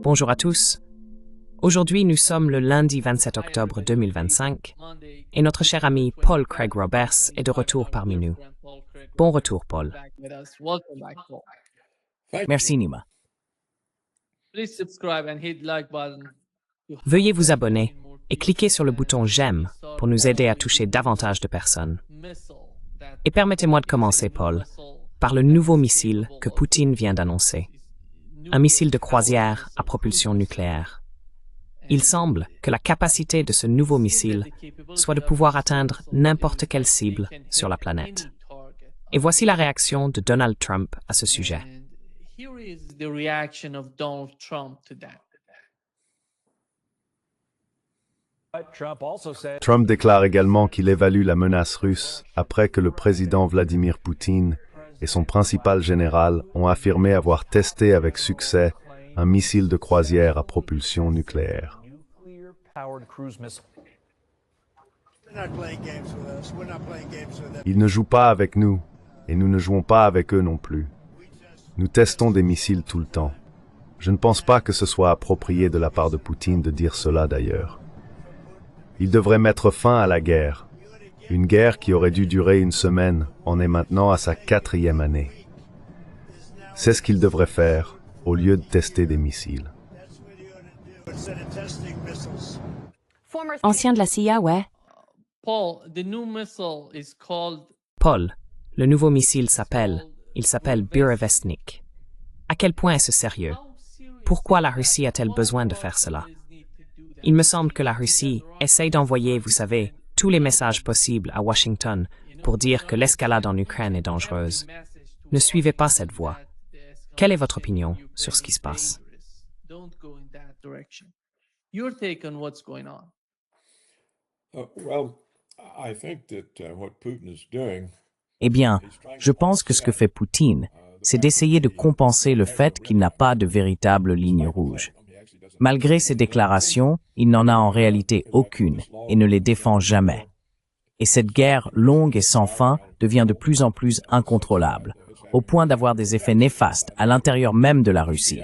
Bonjour à tous. Aujourd'hui, nous sommes le lundi 27 octobre 2025 et notre cher ami Paul Craig Roberts est de retour parmi nous. Bon retour, Paul. Merci, Nima. Veuillez vous abonner et cliquer sur le bouton j'aime pour nous aider à toucher davantage de personnes. Et permettez-moi de commencer, Paul, par le nouveau missile que Poutine vient d'annoncer. Un missile de croisière à propulsion nucléaire. Il semble que la capacité de ce nouveau missile soit de pouvoir atteindre n'importe quelle cible sur la planète. Et voici la réaction de Donald Trump à ce sujet. Trump déclare également qu'il évalue la menace russe après que le président Vladimir Poutine et son principal général ont affirmé avoir testé avec succès un missile de croisière à propulsion nucléaire. Ils ne jouent pas avec nous, et nous ne jouons pas avec eux non plus. Nous testons des missiles tout le temps. Je ne pense pas que ce soit approprié de la part de Poutine de dire cela d'ailleurs. Il devrait mettre fin à la guerre. Une guerre qui aurait dû durer une semaine en est maintenant à sa 4e année. C'est ce qu'il devrait faire au lieu de tester des missiles. Ancien de la CIA, ouais. Paul, le nouveau missile s'appelle Burevestnik. À quel point est-ce sérieux? Pourquoi la Russie a-t-elle besoin de faire cela? Il me semble que la Russie essaye d'envoyer, vous savez, tous les messages possibles à Washington pour dire que l'escalade en Ukraine est dangereuse. Ne suivez pas cette voie. Quelle est votre opinion sur ce qui se passe? Eh bien, je pense que ce que fait Poutine, c'est d'essayer de compenser le fait qu'il n'a pas de véritable ligne rouge. Malgré ses déclarations, il n'en a en réalité aucune et ne les défend jamais. Et cette guerre longue et sans fin devient de plus en plus incontrôlable, au point d'avoir des effets néfastes à l'intérieur même de la Russie,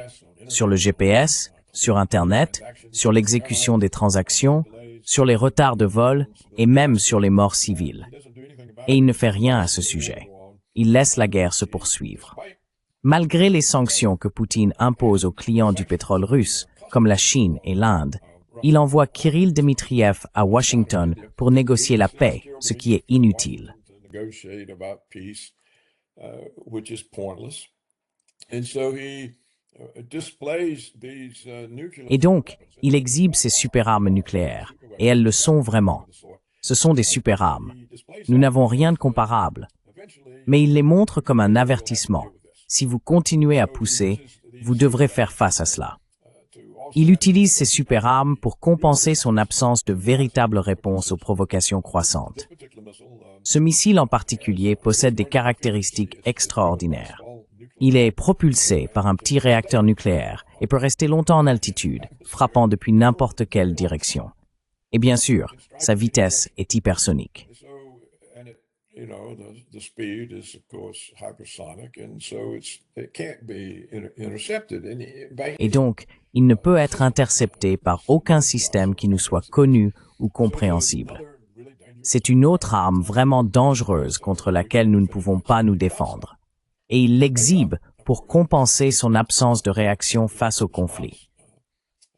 sur le GPS, sur Internet, sur l'exécution des transactions, sur les retards de vol et même sur les morts civiles. Et il ne fait rien à ce sujet. Il laisse la guerre se poursuivre. Malgré les sanctions que Poutine impose aux clients du pétrole russe, comme la Chine et l'Inde, il envoie Kirill Dmitriev à Washington pour négocier la paix, ce qui est inutile. Et donc, il exhibe ses superarmes nucléaires, et elles le sont vraiment. Ce sont des superarmes. Nous n'avons rien de comparable. Mais il les montre comme un avertissement. Si vous continuez à pousser, vous devrez faire face à cela. Il utilise ces superarmes pour compenser son absence de véritable réponse aux provocations croissantes. Ce missile en particulier possède des caractéristiques extraordinaires. Il est propulsé par un petit réacteur nucléaire et peut rester longtemps en altitude, frappant depuis n'importe quelle direction. Et bien sûr, sa vitesse est hypersonique. Et donc, il ne peut être intercepté par aucun système qui nous soit connu ou compréhensible. C'est une autre arme vraiment dangereuse contre laquelle nous ne pouvons pas nous défendre. Et il l'exhibe pour compenser son absence de réaction face au conflit.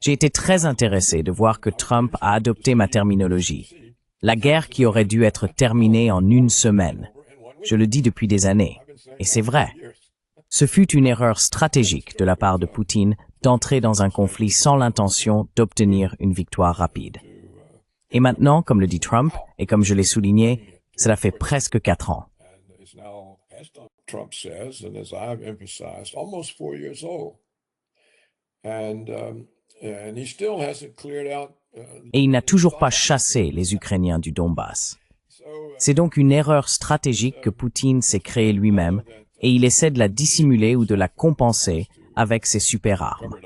J'ai été très intéressé de voir que Trump a adopté ma terminologie. La guerre qui aurait dû être terminée en une semaine. Je le dis depuis des années, et c'est vrai. Ce fut une erreur stratégique de la part de Poutine d'entrer dans un conflit sans l'intention d'obtenir une victoire rapide. Et maintenant, comme le dit Trump, et comme je l'ai souligné, cela fait presque 4 ans. Et il n'a toujours pas chassé les Ukrainiens du Donbass. C'est donc une erreur stratégique que Poutine s'est créée lui-même et il essaie de la dissimuler ou de la compenser avec ses superarmes.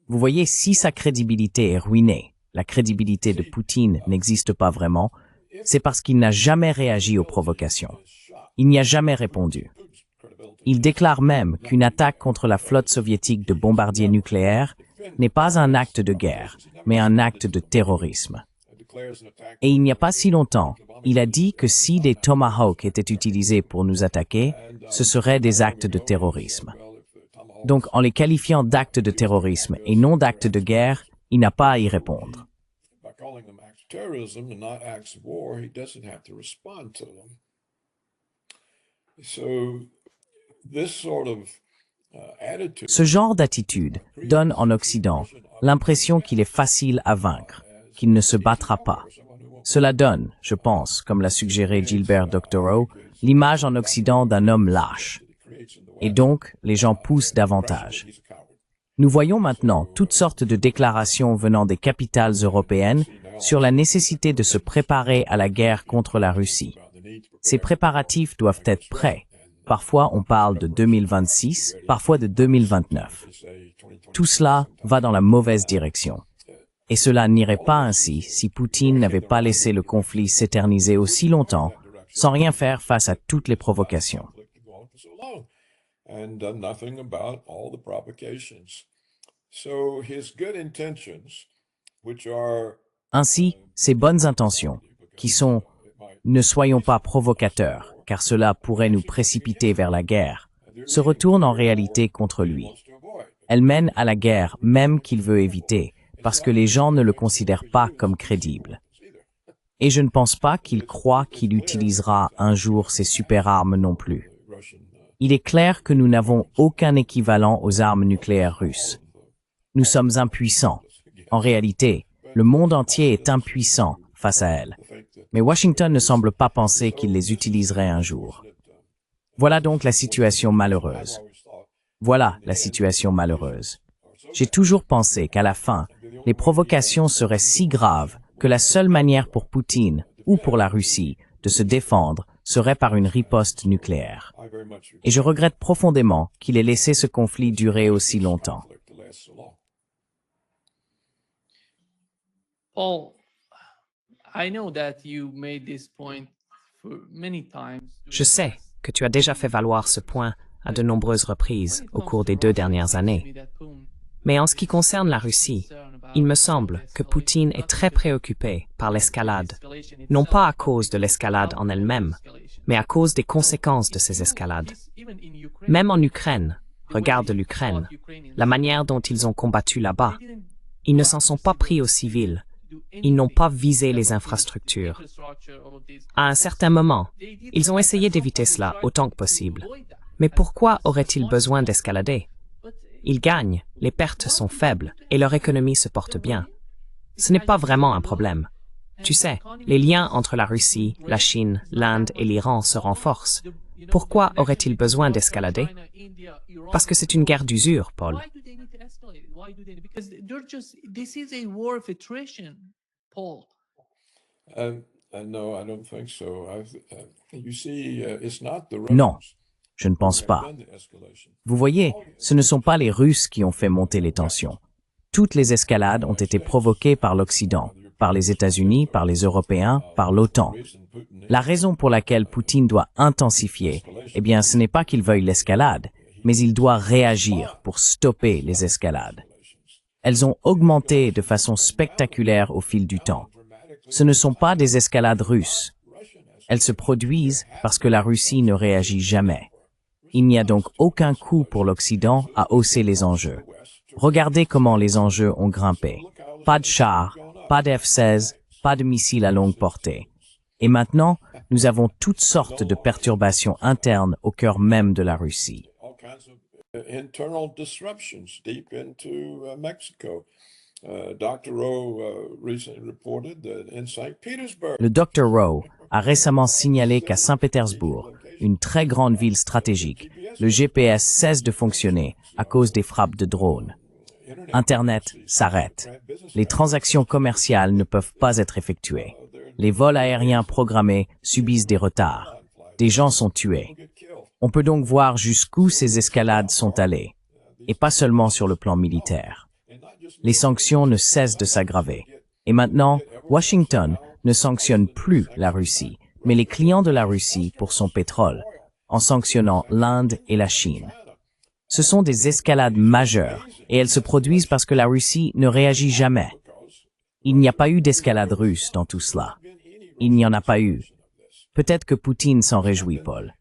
Vous voyez, si sa crédibilité est ruinée, la crédibilité de Poutine n'existe pas vraiment, c'est parce qu'il n'a jamais réagi aux provocations. Il n'y a jamais répondu. Il déclare même qu'une attaque contre la flotte soviétique de bombardiers nucléaires n'est pas un acte de guerre, mais un acte de terrorisme. Et il n'y a pas si longtemps, il a dit que si des Tomahawks étaient utilisés pour nous attaquer, ce seraient des actes de terrorisme. Donc, en les qualifiant d'actes de terrorisme et non d'actes de guerre, il n'a pas à y répondre. Ce genre d'attitude donne en Occident l'impression qu'il est facile à vaincre, qu'il ne se battra pas. Cela donne, je pense, comme l'a suggéré Gilbert Doctorow, l'image en Occident d'un homme lâche. Et donc, les gens poussent davantage. Nous voyons maintenant toutes sortes de déclarations venant des capitales européennes sur la nécessité de se préparer à la guerre contre la Russie. Ces préparatifs doivent être prêts. Parfois, on parle de 2026, parfois de 2029. Tout cela va dans la mauvaise direction. Et cela n'irait pas ainsi si Poutine n'avait pas laissé le conflit s'éterniser aussi longtemps, sans rien faire face à toutes les provocations. Ainsi, ses bonnes intentions, qui sont « ne soyons pas provocateurs, car cela pourrait nous précipiter vers la guerre », se retournent en réalité contre lui. Elles mènent à la guerre même qu'il veut éviter, parce que les gens ne le considèrent pas comme crédible. Et je ne pense pas qu'il croit qu'il utilisera un jour ces super-armes non plus. Il est clair que nous n'avons aucun équivalent aux armes nucléaires russes. Nous sommes impuissants. En réalité, le monde entier est impuissant face à elles. Mais Washington ne semble pas penser qu'il les utiliserait un jour. Voilà donc la situation malheureuse. Voilà la situation malheureuse. J'ai toujours pensé qu'à la fin, les provocations seraient si graves que la seule manière pour Poutine ou pour la Russie de se défendre serait par une riposte nucléaire. Et je regrette profondément qu'il ait laissé ce conflit durer aussi longtemps. Paul, I know that you made this point for many times. Je sais que tu as déjà fait valoir ce point à de nombreuses reprises au cours des 2 dernières années. Mais en ce qui concerne la Russie, il me semble que Poutine est très préoccupé par l'escalade, non pas à cause de l'escalade en elle-même, mais à cause des conséquences de ces escalades. Même en Ukraine, regarde l'Ukraine, la manière dont ils ont combattu là-bas, ils ne s'en sont pas pris aux civils, ils n'ont pas visé les infrastructures. À un certain moment, ils ont essayé d'éviter cela autant que possible. Mais pourquoi auraient-ils besoin d'escalader? Ils gagnent, les pertes sont faibles et leur économie se porte bien. Ce n'est pas vraiment un problème. Tu sais, les liens entre la Russie, la Chine, l'Inde et l'Iran se renforcent. Pourquoi auraient-ils besoin d'escalader? Parce que c'est une guerre d'usure, Paul. Non, je ne pense pas. Vous voyez, ce ne sont pas les Russes qui ont fait monter les tensions. Toutes les escalades ont été provoquées par l'Occident, par les États-Unis, par les Européens, par l'OTAN. La raison pour laquelle Poutine doit intensifier, eh bien, ce n'est pas qu'il veuille l'escalade, mais il doit réagir pour stopper les escalades. Elles ont augmenté de façon spectaculaire au fil du temps. Ce ne sont pas des escalades russes. Elles se produisent parce que la Russie ne réagit jamais. Il n'y a donc aucun coup pour l'Occident à hausser les enjeux. Regardez comment les enjeux ont grimpé. Pas de chars, pas de F-16, pas de missiles à longue portée. Et maintenant, nous avons toutes sortes de perturbations internes au cœur même de la Russie. Le Dr. Rowe a récemment signalé qu'à Saint-Pétersbourg, une très grande ville stratégique, le GPS cesse de fonctionner à cause des frappes de drones. Internet s'arrête. Les transactions commerciales ne peuvent pas être effectuées. Les vols aériens programmés subissent des retards. Des gens sont tués. On peut donc voir jusqu'où ces escalades sont allées, et pas seulement sur le plan militaire. Les sanctions ne cessent de s'aggraver. Et maintenant, Washington ne sanctionne plus la Russie, mais les clients de la Russie pour son pétrole, en sanctionnant l'Inde et la Chine. Ce sont des escalades majeures, et elles se produisent parce que la Russie ne réagit jamais. Il n'y a pas eu d'escalade russe dans tout cela. Il n'y en a pas eu. Peut-être que Poutine s'en réjouit, Paul.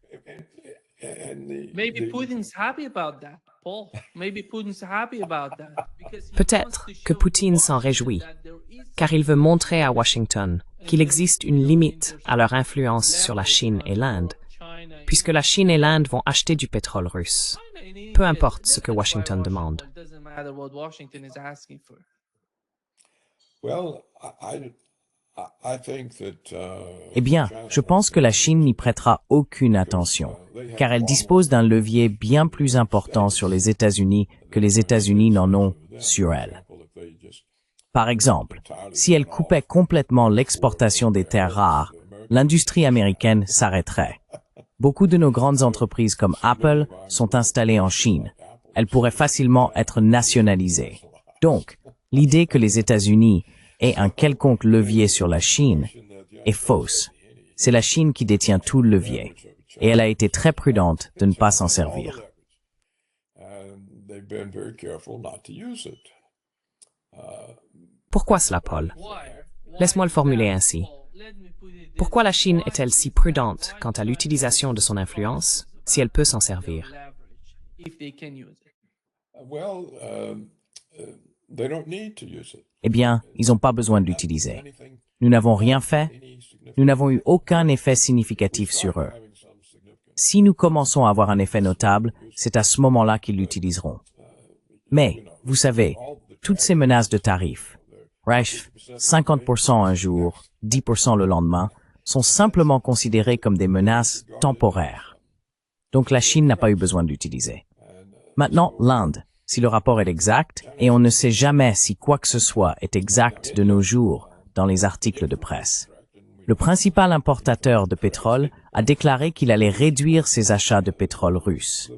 Maybe Putin's happy about that, Paul. Maybe Putin's happy about that. Because he Peut-être wants to que show Poutine s'en réjouit, that there is car il veut montrer à Washington qu'il existe une limite à leur influence sur la Chine et l'Inde, China puisque la Chine et l'Inde vont acheter du pétrole russe. Peu importe ce que Washington demande. It doesn't matter what Washington is asking for. Eh bien, je pense que la Chine n'y prêtera aucune attention, car elle dispose d'un levier bien plus important sur les États-Unis que les États-Unis n'en ont sur elle. Par exemple, si elle coupait complètement l'exportation des terres rares, l'industrie américaine s'arrêterait. Beaucoup de nos grandes entreprises comme Apple sont installées en Chine. Elles pourraient facilement être nationalisées. Donc, l'idée que les États-Unis aient un quelconque levier sur la Chine est fausse. C'est la Chine qui détient tout le levier, et elle a été très prudente de ne pas s'en servir. Pourquoi cela, Paul? Why? Laisse-moi le formuler ainsi. Let me put it this Pourquoi la Chine est-elle si prudente quant à l'utilisation de son influence si elle peut s'en servir? leverage if they can use it. Eh bien, ils n'ont pas besoin de l'utiliser. Nous n'avons rien fait. Nous n'avons eu aucun effet significatif sur eux. Si nous commençons à avoir un effet notable, c'est à ce moment-là qu'ils l'utiliseront. Mais, vous savez, toutes ces menaces de tarifs, bref, 50% un jour, 10% le lendemain, sont simplement considérées comme des menaces temporaires. Donc la Chine n'a pas eu besoin de l'utiliser. Maintenant, l'Inde, si le rapport est exact, et on ne sait jamais si quoi que ce soit est exact de nos jours dans les articles de presse. Le principal importateur de pétrole a déclaré qu'il allait réduire ses achats de pétrole russe.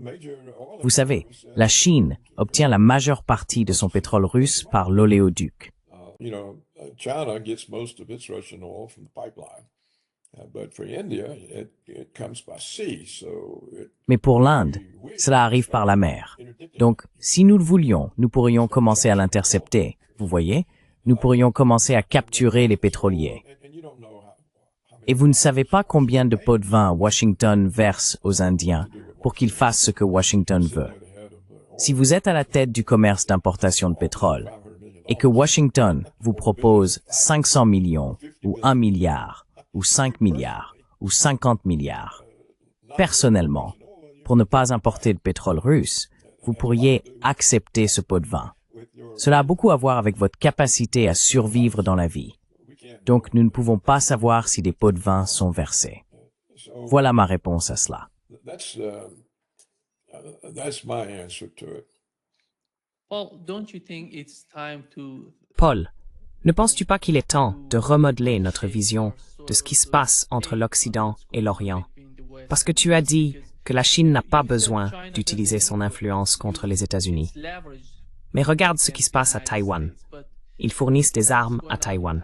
Vous savez, la Chine obtient la majeure partie de son pétrole russe par l'oléoduc. China gets most of its Russian oil from the pipeline. But for India, it comes by sea, so Mais pour l'Inde, cela arrive par la mer. Donc, si nous le voulions, nous pourrions commencer à l'intercepter. Vous voyez? Nous pourrions commencer à capturer les pétroliers. Et vous ne savez pas combien de pots de vin Washington verse aux Indiens pour qu'ils fassent ce que Washington veut. Si vous êtes à la tête du commerce d'importation de pétrole et que Washington vous propose 500 millions ou 1 milliard ou 5 milliards ou 50 milliards, personnellement, pour ne pas importer de pétrole russe, vous pourriez accepter ce pot de vin. Cela a beaucoup à voir avec votre capacité à survivre dans la vie. Donc, nous ne pouvons pas savoir si des pots de vin sont versés. Voilà ma réponse à cela. that's my answer to it. Paul, don't you think it's time to Paul, ne penses-tu pas qu'il est temps de remodeler notre vision de ce qui se passe entre l'Occident et l'Orient? Parce que tu as dit que la Chine n'a pas besoin d'utiliser son influence contre les États-Unis. Mais regarde ce qui se passe à Taïwan. Ils fournissent des armes à Taïwan.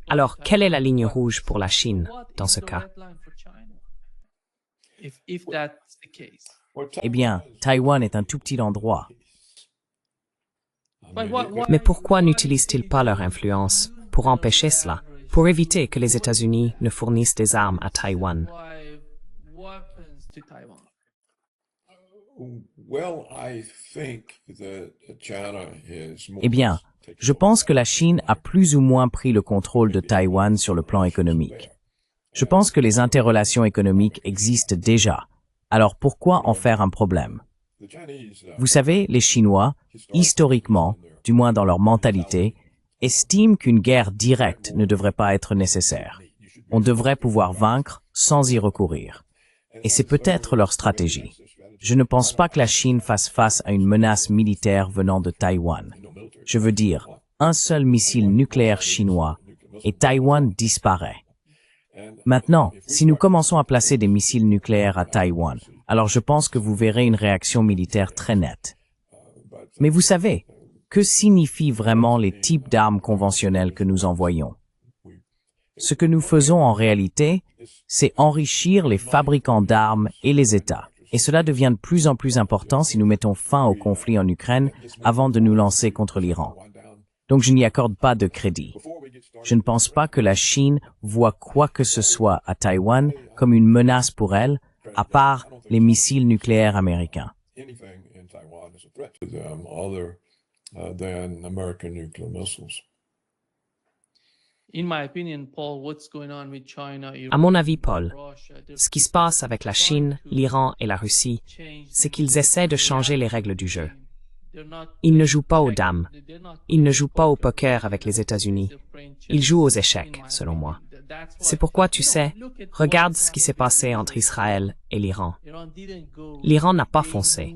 Alors, quelle est la ligne rouge pour la Chine dans ce cas? If that's the case. Eh bien, Taïwan est un tout petit endroit. But what Mais pourquoi n'utilisent-ils pas leur influence pour empêcher cela, pour éviter que les États-Unis ne fournissent des armes à Taïwan? why weapons to Taiwan? Well, I think that China is more Eh bien, je pense que la Chine a plus ou moins pris le contrôle de Taïwan sur le plan économique. Je pense que les interrelations économiques existent déjà. Alors pourquoi en faire un problème? the Chinese. Vous savez, les Chinois, historiquement, du moins dans leur mentalité, estiment qu'une guerre directe ne devrait pas être nécessaire. On devrait pouvoir vaincre sans y recourir. Et c'est peut-être leur stratégie. Je ne pense pas que la Chine fasse face à une menace militaire venant de Taïwan. Je veux dire, un seul missile nucléaire chinois et Taïwan disparaît. Maintenant, si nous commençons à placer des missiles nucléaires à Taïwan, alors je pense que vous verrez une réaction militaire très nette. Mais vous savez, que signifient vraiment les types d'armes conventionnelles que nous envoyons? Ce que nous faisons en réalité, c'est enrichir les fabricants d'armes et les États. Et cela devient de plus en plus important si nous mettons fin au conflit en Ukraine avant de nous lancer contre l'Iran. Donc je n'y accorde pas de crédit. Je ne pense pas que la Chine voit quoi que ce soit à Taïwan comme une menace pour elle, à part les missiles nucléaires américains. Anything in Taiwan is a threat to them other than American nuclear missiles. In my opinion, Paul, what's going on with China, À mon avis, Paul, Russia, they're ce qui se passe avec la Chine, l'Iran et la Russie, change c'est qu'ils essaient de changer les règles du jeu. They're not Ils ne jouent pas aux dames. they're not Ils ne jouent pas au poker avec les États-Unis. Ils jouent aux échecs, selon moi. C'est pourquoi, tu sais, regarde ce qui s'est passé entre Israël et l'Iran. L'Iran n'a pas foncé.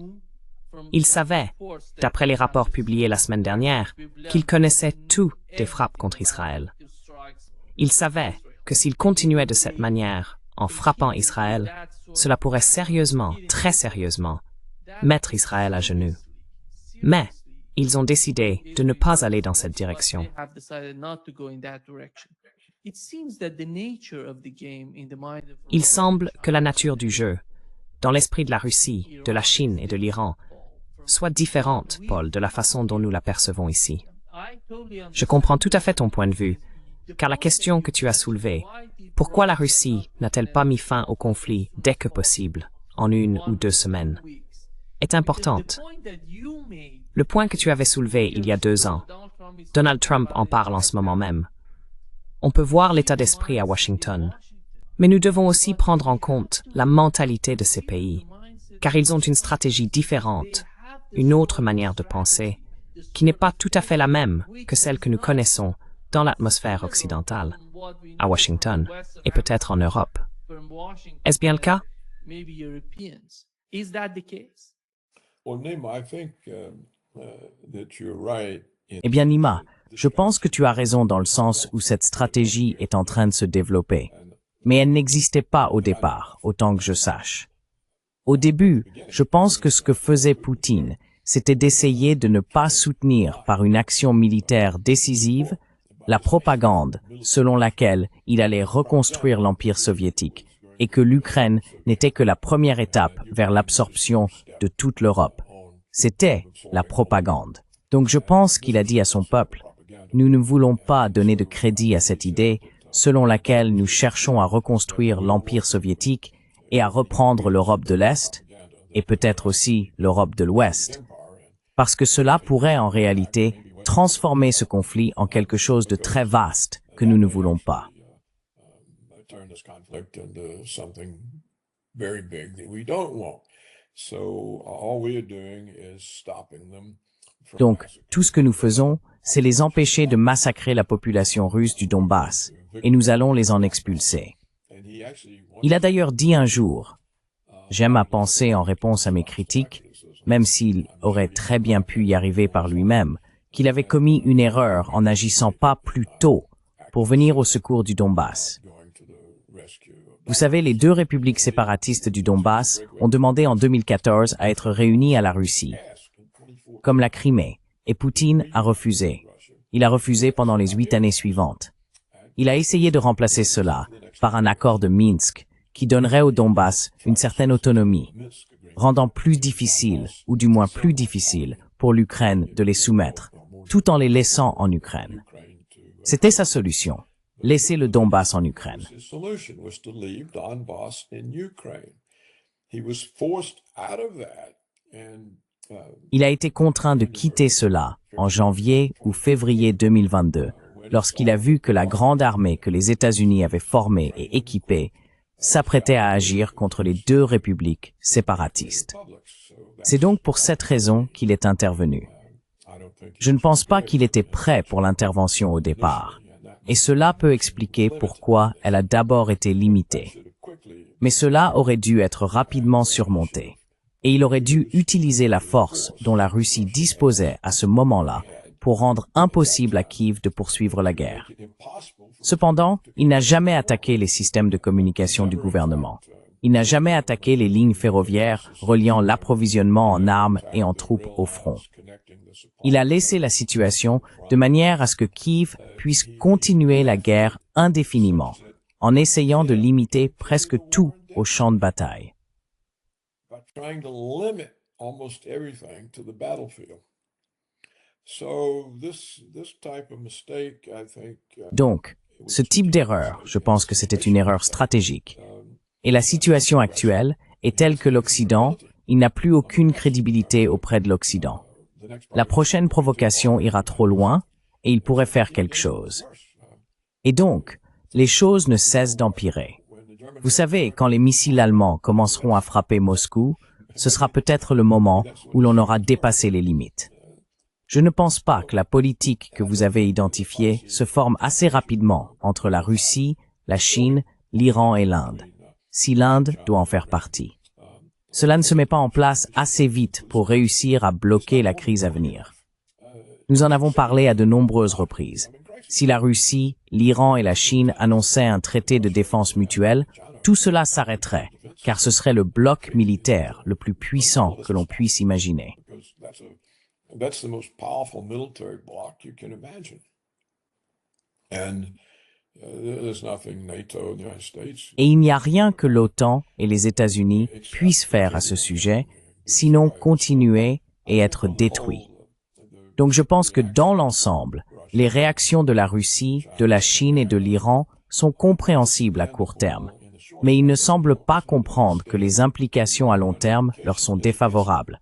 Il savait, d'après les rapports publiés la semaine dernière, qu'il connaissait tout des frappes contre Israël. Il savait que s'il continuait de cette manière, en frappant Israël, cela pourrait sérieusement, très sérieusement, mettre Israël à genoux. Mais ils ont décidé de ne pas aller dans cette direction. Il semble que la nature du jeu, dans l'esprit de la Russie, de la Chine et de l'Iran, soit différente, Paul, de la façon dont nous la percevons ici. Je comprends tout à fait ton point de vue, car la question que tu as soulevée, pourquoi la Russie n'a-t-elle pas mis fin au conflit dès que possible, en 1 ou 2 semaines, est importante. Le point que tu avais soulevé il y a 2 ans, Donald Trump en parle en ce moment même. On peut voir l'état d'esprit à Washington, mais nous devons aussi prendre en compte la mentalité de ces pays, car ils ont une stratégie différente, une autre manière de penser, qui n'est pas tout à fait la même que celle que nous connaissons dans l'atmosphère occidentale, à Washington, et peut-être en Europe. Est-ce bien le cas? Well, Nima, I think that you're right. Eh bien, Nima, je pense que tu as raison dans le sens où cette stratégie est en train de se développer. Mais elle n'existait pas au départ, autant que je sache. Au début, je pense que ce que faisait Poutine, c'était d'essayer de ne pas soutenir par une action militaire décisive la propagande selon laquelle il allait reconstruire l'Empire soviétique et que l'Ukraine n'était que la première étape vers l'absorption de toute l'Europe. C'était la propagande. Donc je pense qu'il a dit à son peuple, nous ne voulons pas donner de crédit à cette idée selon laquelle nous cherchons à reconstruire l'Empire soviétique et à reprendre l'Europe de l'Est et peut-être aussi l'Europe de l'Ouest, parce que cela pourrait en réalité transformer ce conflit en quelque chose de très vaste que nous ne voulons pas. Turn this conflict into something very big that we don't want. So all we are doing is stopping them from Donc, tout ce que nous faisons, c'est les empêcher de massacrer la population russe du Donbass, et nous allons les en expulser. And he actually Il a d'ailleurs dit un jour, j'aime à penser en réponse à mes critiques, même s'il aurait très bien pu y arriver par lui-même, qu'il avait commis une erreur en n'agissant pas plus tôt pour venir au secours du Donbass. going to the rescue of Vous savez, les 2 républiques séparatistes du Donbass ont demandé en 2014 à être réunies à la Russie, comme la Crimée, et Poutine a refusé. Il a refusé pendant les 8 années suivantes. Il a essayé de remplacer cela par un accord de Minsk qui donnerait au Donbass une certaine autonomie, rendant plus difficile, ou du moins plus difficile, pour l'Ukraine de les soumettre, tout en les laissant en Ukraine. C'était sa solution, laisser le Donbass en Ukraine. his solution was to leave Donbass in Ukraine. He was forced out of that and Il a été contraint de quitter cela en janvier ou février 2022, lorsqu'il a vu que la grande armée que les États-Unis avaient formée et équipée s'apprêtait à agir contre les 2 républiques séparatistes. C'est donc pour cette raison qu'il est intervenu. Je ne pense pas qu'il était prêt pour l'intervention au départ, et cela peut expliquer pourquoi elle a d'abord été limitée. Mais cela aurait dû être rapidement surmonté, et il aurait dû utiliser la force dont la Russie disposait à ce moment-là pour rendre impossible à Kiev de poursuivre la guerre. Cependant, il n'a jamais attaqué les systèmes de communication du gouvernement. Il n'a jamais attaqué les lignes ferroviaires reliant l'approvisionnement en armes et en troupes au front. Il a laissé la situation de manière à ce que Kiev puisse continuer la guerre indéfiniment, en essayant de limiter presque tout au champ de bataille. trying to limit almost everything to the battlefield. So this type of mistake, I think, Donc, ce type d'erreur, je pense que c'était une erreur stratégique. Et la situation actuelle est telle que l'Occident, il n'a plus aucune crédibilité auprès de l'Occident. La prochaine provocation ira trop loin et il pourrait faire quelque chose. Et donc, les choses ne cessent d'empirer. Vous savez, quand les missiles allemands commenceront à frapper Moscou, ce sera peut-être le moment où l'on aura dépassé les limites. Je ne pense pas que la politique que vous avez identifiée se forme assez rapidement entre la Russie, la Chine, l'Iran et l'Inde, si l'Inde doit en faire partie. Cela ne se met pas en place assez vite pour réussir à bloquer la crise à venir. Nous en avons parlé à de nombreuses reprises. Si la Russie, l'Iran et la Chine annonçaient un traité de défense mutuelle, tout cela s'arrêterait, car ce serait le bloc militaire le plus puissant que l'on puisse imaginer. that's the most powerful military bloc you can imagine. And there's nothing NATO and the United States. Et il n'y a rien que l'OTAN et les États-Unis puissent faire à ce sujet, sinon continuer et être détruits. Donc je pense que dans l'ensemble, les réactions de la Russie, de la Chine et de l'Iran sont compréhensibles à court terme, mais ils ne semblent pas comprendre que les implications à long terme leur sont défavorables,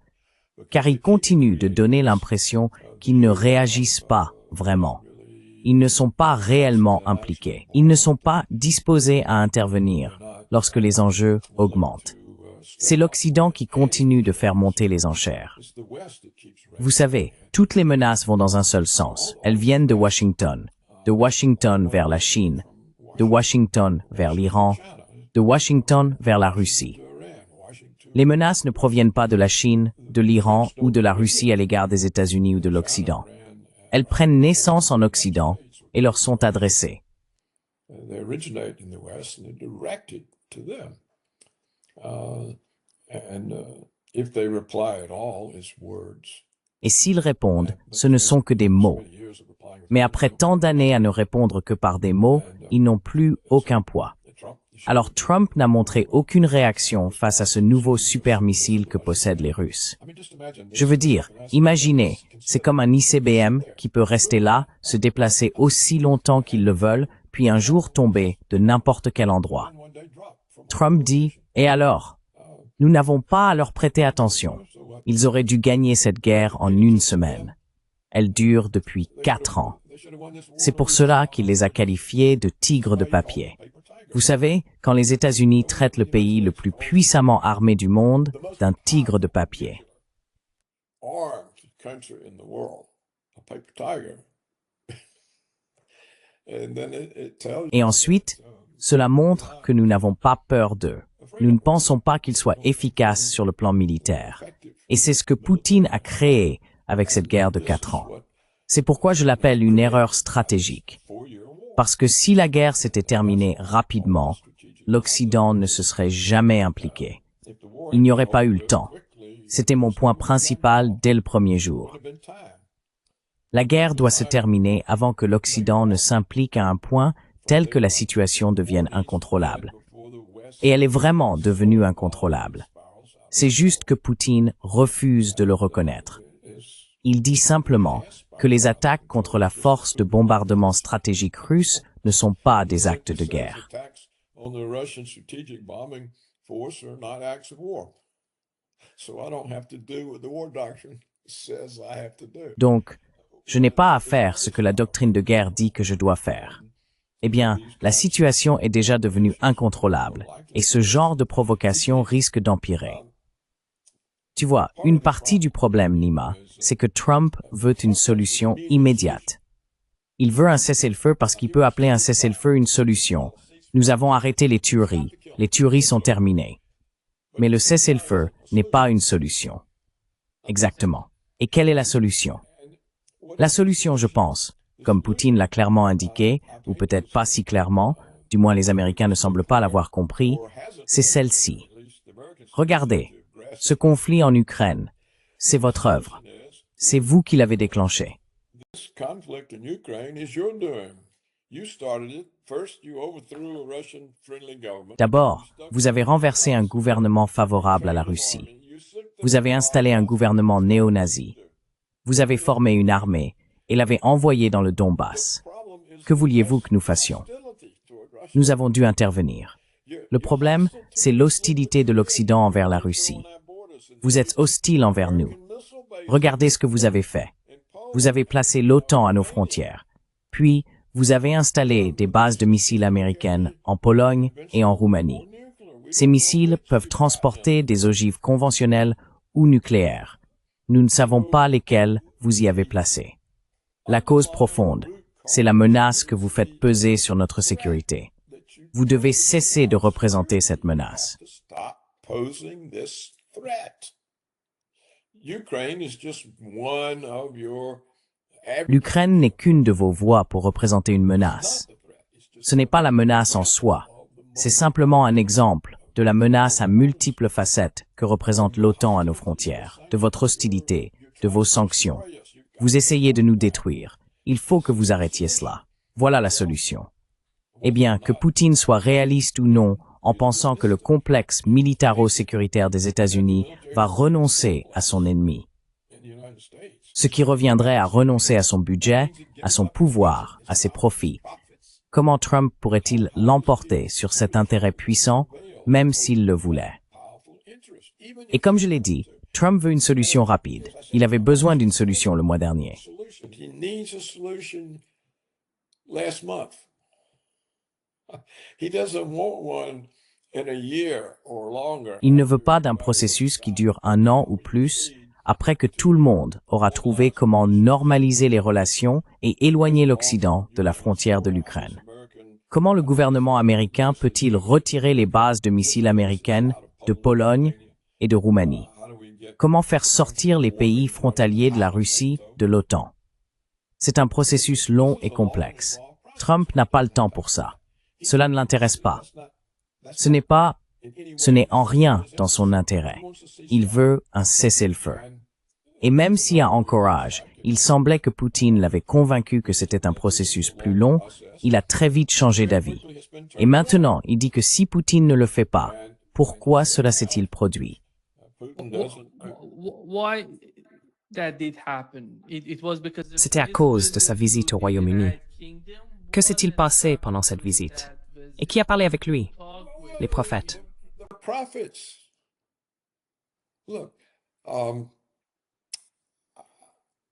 car ils continuent de donner l'impression qu'ils ne réagissent pas vraiment. Ils ne sont pas réellement impliqués. Ils ne sont pas disposés à intervenir lorsque les enjeux augmentent. C'est l'Occident qui continue de faire monter les enchères. Vous savez, toutes les menaces vont dans un seul sens. Elles viennent de Washington vers la Chine, de Washington vers l'Iran, de Washington vers la Russie. Les menaces ne proviennent pas de la Chine, de l'Iran ou de la Russie à l'égard des États-Unis ou de l'Occident. Elles prennent naissance en Occident et leur sont adressées. They originate in the West and they're directed to them. If they reply at all, it's words. Et s'ils répondent, ce ne sont que des mots. Mais après tant d'années à ne répondre que par des mots, ils n'ont plus aucun poids. Alors Trump n'a montré aucune réaction face à ce nouveau super missile que possèdent les Russes. Je veux dire, imaginez, c'est comme un ICBM qui peut rester là, se déplacer aussi longtemps qu'ils le veulent, puis un jour tomber de n'importe quel endroit. Trump dit, et alors? Nous n'avons pas à leur prêter attention. Ils auraient dû gagner cette guerre en une semaine. Elle dure depuis 4 ans. C'est pour cela qu'il les a qualifiés de tigres de papier. Vous savez, quand les États-Unis traitent le pays le plus puissamment armé du monde d'un tigre de papier. Et ensuite, cela montre que nous n'avons pas peur d'eux. Nous ne pensons pas qu'ils soient efficaces sur le plan militaire. Et c'est ce que Poutine a créé avec cette guerre de 4 ans. C'est pourquoi je l'appelle une erreur stratégique. Parce que si la guerre s'était terminée rapidement, l'Occident ne se serait jamais impliqué. Il n'y aurait pas eu le temps. C'était mon point principal dès le premier jour. La guerre doit se terminer avant que l'Occident ne s'implique à un point tel que la situation devienne incontrôlable. Et elle est vraiment devenue incontrôlable. C'est juste que Poutine refuse de le reconnaître. Il dit simplement que les attaques contre la force de bombardement stratégique russe ne sont pas des actes de guerre. Donc, je n'ai pas à faire ce que la doctrine de guerre dit que je dois faire. Eh bien, la situation est déjà devenue incontrôlable, et ce genre de provocation risque d'empirer. Tu vois, une partie du problème, Nima, c'est que Trump veut une solution immédiate. Il veut un cessez-le-feu parce qu'il peut appeler un cessez-le-feu une solution. Nous avons arrêté les tueries sont terminées. Mais le cessez-le-feu n'est pas une solution. Exactement. Et quelle est la solution? La solution, je pense, comme Poutine l'a clairement indiqué, ou peut-être pas si clairement, du moins les Américains ne semblent pas l'avoir compris, c'est celle-ci. Regardez, ce conflit en Ukraine, c'est votre œuvre. C'est vous qui l'avez déclenché. D'abord, vous avez renversé un gouvernement favorable à la Russie. Vous avez installé un gouvernement néo-nazi. Vous avez formé une armée et l'avez envoyée dans le Donbass. Que vouliez-vous que nous fassions? Nous avons dû intervenir. Le problème, c'est l'hostilité de l'Occident envers la Russie. Vous êtes hostile envers nous. Regardez ce que vous avez fait. Vous avez placé l'OTAN à nos frontières. Puis, vous avez installé des bases de missiles américaines en Pologne et en Roumanie. Ces missiles peuvent transporter des ogives conventionnelles ou nucléaires. Nous ne savons pas lesquels vous y avez placés. La cause profonde, c'est la menace que vous faites peser sur notre sécurité. Vous devez cesser de représenter cette menace. L'Ukraine n'est qu'une de vos voix pour représenter une menace. Ce n'est pas la menace en soi. C'est simplement un exemple de la menace à multiples facettes que représente l'OTAN à nos frontières, de votre hostilité, de vos sanctions. Vous essayez de nous détruire. Il faut que vous arrêtiez cela. Voilà la solution. Eh bien, que Poutine soit réaliste ou non, en pensant que le complexe militaro-sécuritaire des États-Unis va renoncer à son ennemi. Ce qui reviendrait à renoncer à son budget, à son pouvoir, à ses profits. Comment Trump pourrait-il l'emporter sur cet intérêt puissant, même s'il le voulait? Et comme je l'ai dit, Trump veut une solution rapide. Il avait besoin d'une solution le mois dernier. Il ne veut pas d'un processus qui dure 1 an ou plus, après que tout le monde aura trouvé comment normaliser les relations et éloigner l'Occident de la frontière de l'Ukraine. Comment le gouvernement américain peut-il retirer les bases de missiles américaines de Pologne et de Roumanie? Comment faire sortir les pays frontaliers de la Russie de l'OTAN? C'est un processus long et complexe. Trump n'a pas le temps pour ça. Cela ne l'intéresse pas. Ce n'est en rien dans son intérêt. Il veut un cessez-le-feu. Et même si à Anchorage, il semblait que Poutine l'avait convaincu que c'était un processus plus long, il a très vite changé d'avis. Et maintenant, il dit que si Poutine ne le fait pas, pourquoi cela s'est-il produit? C'était à cause de sa visite au Royaume-Uni. Que s'est-il passé pendant cette visite? Et qui a parlé avec lui? Les prophètes.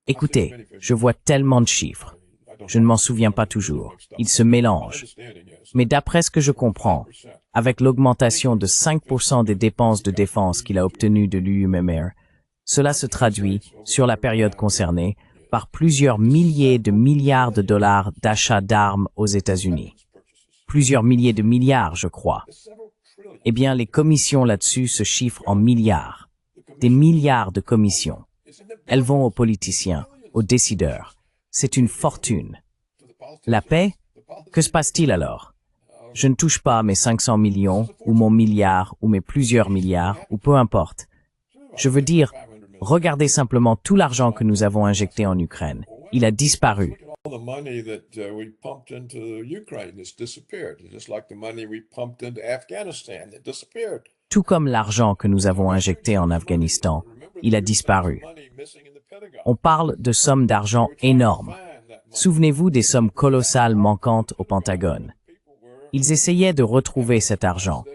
Écoutez, je vois tellement de chiffres. Je ne m'en souviens pas toujours. Ils se mélangent. Mais d'après ce que je comprends, avec l'augmentation de 5% des dépenses de défense qu'il a obtenues de l'UMMR, cela se traduit, sur la période concernée, par plusieurs milliers de milliards de dollars d'achats d'armes aux États-Unis. Plusieurs milliers de milliards, je crois. Eh bien, les commissions là-dessus se chiffrent en milliards. Des milliards de commissions. Elles vont aux politiciens, aux décideurs. C'est une fortune. La paix? Que se passe-t-il alors? Je ne touche pas mes 500 millions, ou mon milliard, ou mes plusieurs milliards, ou peu importe. Je veux dire, regardez simplement tout l'argent que nous avons injecté en Ukraine. Il a disparu. Tout comme l'argent que nous avons injecté en Afghanistan, il a disparu. On parle de sommes d'argent énormes. Souvenez-vous des sommes colossales manquantes au Pentagone. Ils essayaient de retrouver cet argent.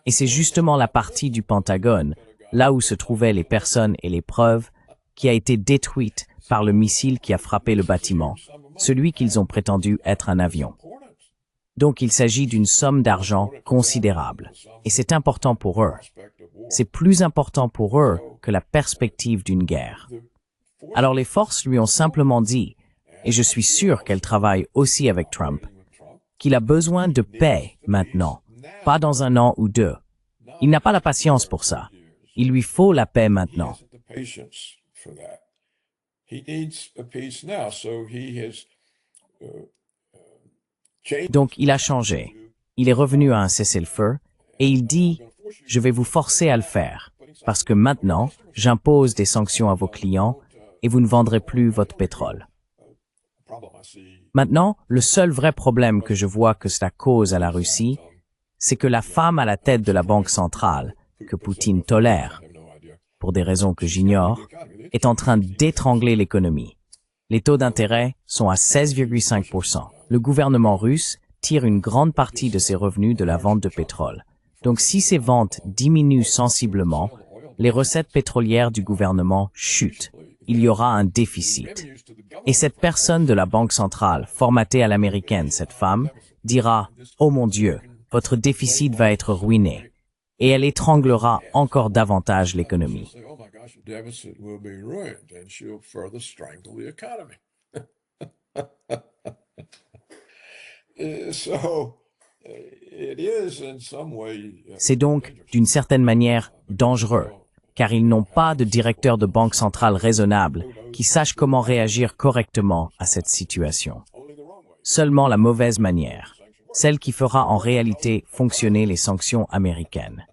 Et c'est justement la partie du Pentagone, là où se trouvaient les personnes et les preuves, qui a été détruite par le missile qui a frappé le bâtiment, celui qu'ils ont prétendu être un avion. Donc il s'agit d'une somme d'argent considérable. Et c'est important pour eux. C'est plus important pour eux que la perspective d'une guerre. Alors les forces lui ont simplement dit, et je suis sûr qu'elles travaillent aussi avec Trump, qu'il a besoin de paix maintenant, pas dans 1 an ou 2. Il n'a pas la patience pour ça. Il lui faut la paix maintenant. Donc il a changé. Il est revenu à un cessez-le-feu et il dit « Je vais vous forcer à le faire parce que maintenant, j'impose des sanctions à vos clients et vous ne vendrez plus votre pétrole. » Maintenant, le seul vrai problème que je vois que cela cause à la Russie, c'est que la femme à la tête de la Banque centrale, que Poutine tolère, pour des raisons que j'ignore, est en train d'étrangler l'économie. Les taux d'intérêt sont à 16,5%. Le gouvernement russe tire une grande partie de ses revenus de la vente de pétrole. Donc si ces ventes diminuent sensiblement, les recettes pétrolières du gouvernement chutent. Il y aura un déficit. Et cette personne de la Banque centrale, formatée à l'américaine, cette femme, dira « Oh mon Dieu, votre déficit va être ruiné ». Et elle étranglera encore davantage l'économie. Oh my gosh, the deficit will be ruined, and she'll further strangle the economy. So, it is in some way. C'est donc, d'une certaine manière, dangereux, car ils n'ont pas de directeur de banque centrale raisonnable qui sache comment réagir correctement à cette situation. Seulement la mauvaise manière, celle qui fera en réalité fonctionner les sanctions américaines.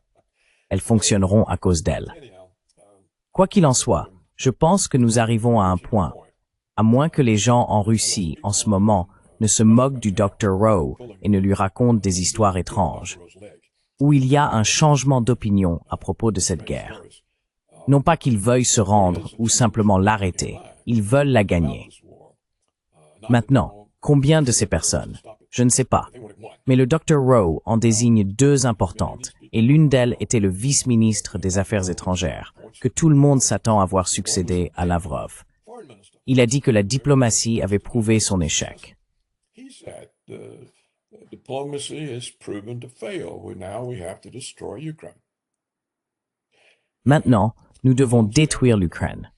Elles fonctionneront à cause d'elles. Quoi qu'il en soit, je pense que nous arrivons à un point, à moins que les gens en Russie, en ce moment, ne se moquent du Dr. Rowe et ne lui racontent des histoires étranges, où il y a un changement d'opinion à propos de cette guerre. Non pas qu'ils veuillent se rendre ou simplement l'arrêter, ils veulent la gagner. Maintenant, combien de ces personnes? Je ne sais pas. Mais le Dr. Rowe en désigne deux importantes, et l'une d'elles était le vice-ministre des Affaires étrangères, que tout le monde s'attend à voir succéder à Lavrov. Il a dit que la diplomatie avait prouvé son échec. He said diplomacy has proven to fail. Now we have to destroy Ukraine. Maintenant, nous devons détruire l'Ukraine.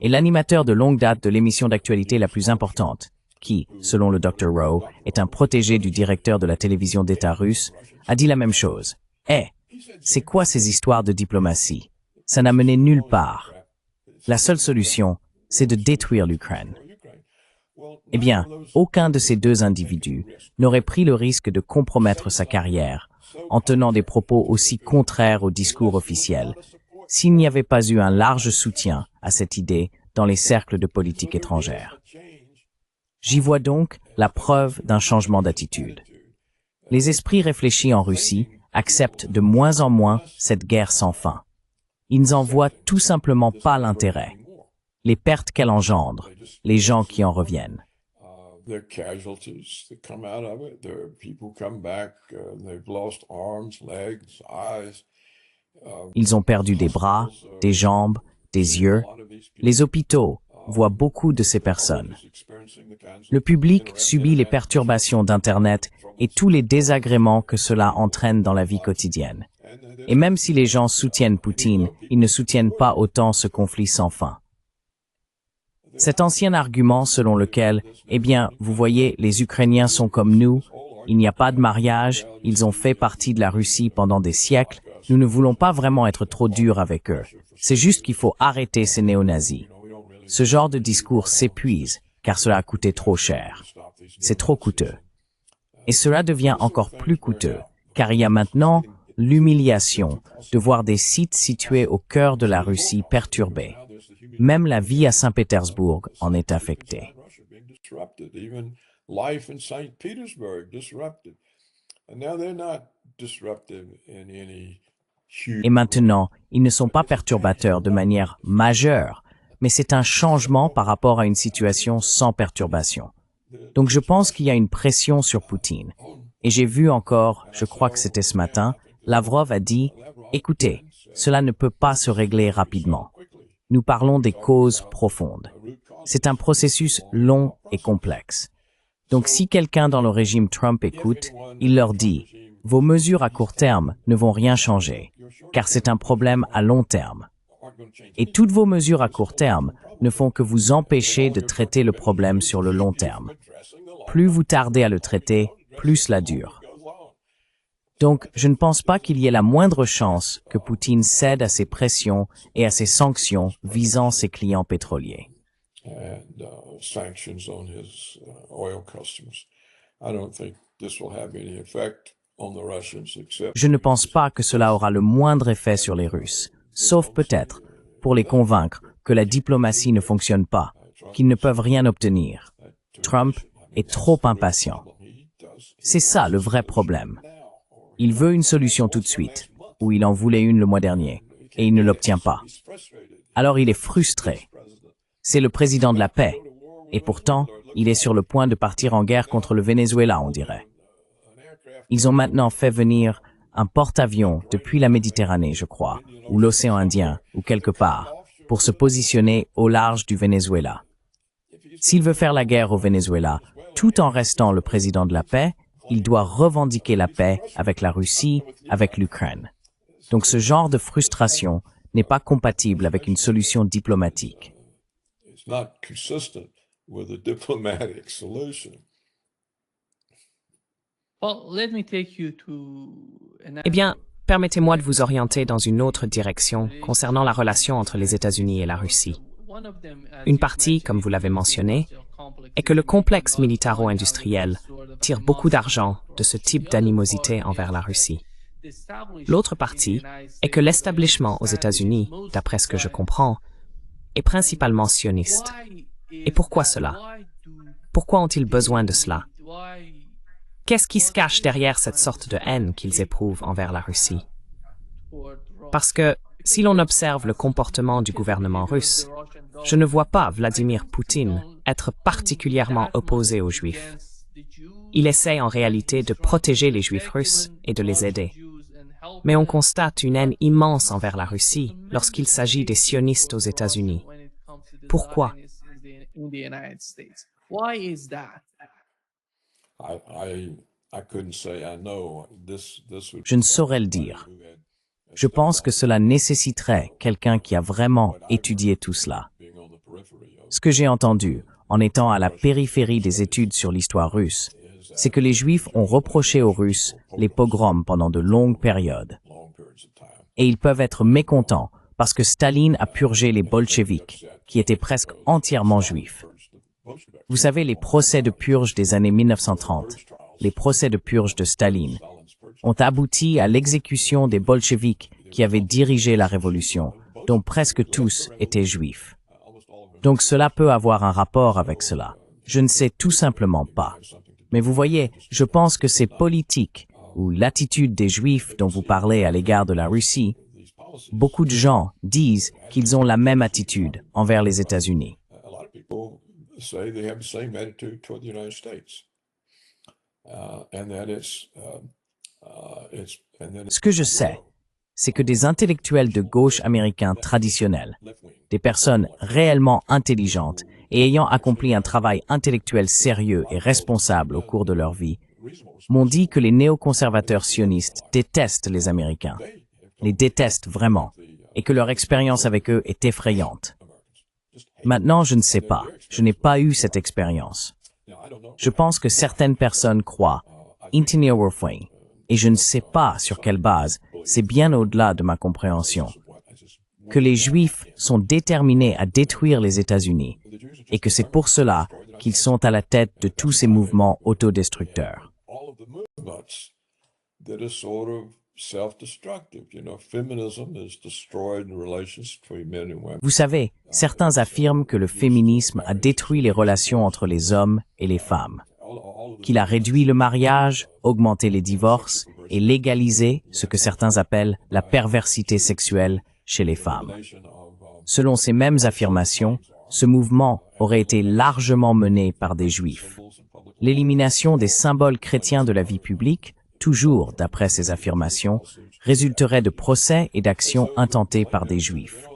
Et l'animateur de longue date de l'émission d'actualité la plus importante, qui, selon le Dr. Rowe, est un protégé du directeur de la télévision d'État russe, a dit la même chose. C'est quoi ces histoires de diplomatie? Ça n'a mené nulle part. La seule solution, c'est de détruire l'Ukraine. Eh bien, aucun de ces deux individus n'aurait pris le risque de compromettre sa carrière en tenant des propos aussi contraires au discours officiel s'il n'y avait pas eu un large soutien à cette idée dans les cercles de politique étrangère. J'y vois donc la preuve d'un changement d'attitude. Les esprits réfléchis en Russie acceptent de moins en moins cette guerre sans fin. Ils n'en voient tout simplement pas l'intérêt, les pertes qu'elle engendre, les gens qui en reviennent. There are casualties that come out of it. There are people come back, they've lost arms, legs, eyes. Ils ont perdu des bras, des jambes, des yeux. Les hôpitaux voient beaucoup de ces personnes. Le public subit les perturbations d'Internet et tous les désagréments que cela entraîne dans la vie quotidienne. Et même si les gens soutiennent Poutine, ils ne soutiennent pas autant ce conflit sans fin. Cet ancien argument selon lequel, eh bien, vous voyez, les Ukrainiens sont comme nous, il n'y a pas de mariage, ils ont fait partie de la Russie pendant des siècles, nous ne voulons pas vraiment être trop durs avec eux. C'est juste qu'il faut arrêter ces néo-nazis. Ce genre de discours s'épuise, car cela a coûté trop cher. C'est trop coûteux. Et cela devient encore plus coûteux, car il y a maintenant l'humiliation de voir des sites situés au cœur de la Russie perturbés. Même la vie à Saint-Pétersbourg en est affectée. Et maintenant, ils ne sont pas perturbateurs de manière majeure, mais c'est un changement par rapport à une situation sans perturbation. Donc je pense qu'il y a une pression sur Poutine. Et j'ai vu encore, je crois que c'était ce matin, Lavrov a dit « Écoutez, cela ne peut pas se régler rapidement. Nous parlons des causes profondes. C'est un processus long et complexe. Donc si quelqu'un dans le régime Trump écoute, il leur dit « Vos mesures à court terme ne vont rien changer, car c'est un problème à long terme. Et toutes vos mesures à court terme ne font que vous empêcher de traiter le problème sur le long terme. Plus vous tardez à le traiter, plus cela dure. » Donc, je ne pense pas qu'il y ait la moindre chance que Poutine cède à ses pressions et à ses sanctions visant ses clients pétroliers. Je ne pense pas que cela aura le moindre effet sur les Russes, sauf peut-être pour les convaincre que la diplomatie ne fonctionne pas, qu'ils ne peuvent rien obtenir. Trump est trop impatient. C'est ça le vrai problème. Il veut une solution tout de suite, ou il en voulait une le mois dernier. et il ne l'obtient pas. Alors il est frustré. C'est le président de la paix. Et pourtant, il est sur le point de partir en guerre contre le Venezuela, on dirait. Ils ont maintenant fait venir un porte-avions depuis la Méditerranée, je crois, ou l'océan Indien, ou quelque part, pour se positionner au large du Venezuela. S'il veut faire la guerre au Venezuela, tout en restant le président de la paix, il doit revendiquer la paix avec la Russie, avec l'Ukraine. Donc ce genre de frustration n'est pas compatible avec une solution diplomatique. It's not consistent with a diplomatic solution. Well, let me take you to Eh bien, permettez-moi de vous orienter dans une autre direction concernant la relation entre les États-Unis et la Russie. Une partie, comme vous l'avez mentionné, est que le complexe militaro-industriel tire beaucoup d'argent de ce type d'animosité envers la Russie. L'autre partie est que l'establishment aux États-Unis, d'après ce que je comprends, est principalement sioniste. Et pourquoi cela? Pourquoi ont-ils besoin de cela? Qu'est-ce qui se cache derrière cette sorte de haine qu'ils éprouvent envers la Russie? Parce que, si l'on observe le comportement du gouvernement russe, je ne vois pas Vladimir Poutine être particulièrement opposé aux Juifs. Il essaie en réalité de protéger les Juifs russes et de les aider. Mais on constate une haine immense envers la Russie lorsqu'il s'agit des sionistes aux États-Unis. Pourquoi? I couldn't say I know. This would Je ne saurais le dire. Je pense que cela nécessiterait quelqu'un qui a vraiment étudié tout cela. Ce que j'ai entendu, en étant à la périphérie des études sur l'histoire russe, c'est que les Juifs ont reproché aux Russes les pogroms pendant de longues périodes. Et ils peuvent être mécontents parce que Staline a purgé les bolcheviks, qui étaient presque entièrement juifs. Vous savez, les procès de purge des années 1930, les procès de purge de Staline, ont abouti à l'exécution des bolcheviks qui avaient dirigé la révolution, dont presque tous étaient juifs. Donc cela peut avoir un rapport avec cela. Je ne sais tout simplement pas. Mais vous voyez, je pense que c'est politique, ou l'attitude des Juifs dont vous parlez à l'égard de la Russie. Beaucoup de gens disent qu'ils ont la même attitude envers les États-Unis. a lot of people say they have the same attitude toward the United States, and that Ce que je sais, c'est que des intellectuels de gauche américains traditionnels, des personnes réellement intelligentes et ayant accompli un travail intellectuel sérieux et responsable au cours de leur vie, m'ont dit que les néoconservateurs sionistes détestent les Américains, les détestent vraiment, et que leur expérience avec eux est effrayante. Maintenant, je ne sais pas, je n'ai pas eu cette expérience. Je pense que certaines personnes croient, Intineerwerfing, et je ne sais pas sur quelle base, c'est bien au-delà de ma compréhension, que les Juifs sont déterminés à détruire les États-Unis, et que c'est pour cela qu'ils sont à la tête de tous ces mouvements autodestructeurs. all of the movements that are sort of self-destructive. You know, feminism has destroyed the relations between men and women. Vous savez, certains affirment que le féminisme a détruit les relations entre les hommes et les femmes, qu'il a réduit le mariage, augmenté les divorces et légalisé ce que certains appellent la perversité sexuelle chez les femmes. Selon ces mêmes affirmations, ce mouvement aurait été largement mené par des Juifs. L'élimination des symboles chrétiens de la vie publique, toujours d'après ces affirmations, résulterait de procès et d'actions intentées par des Juifs.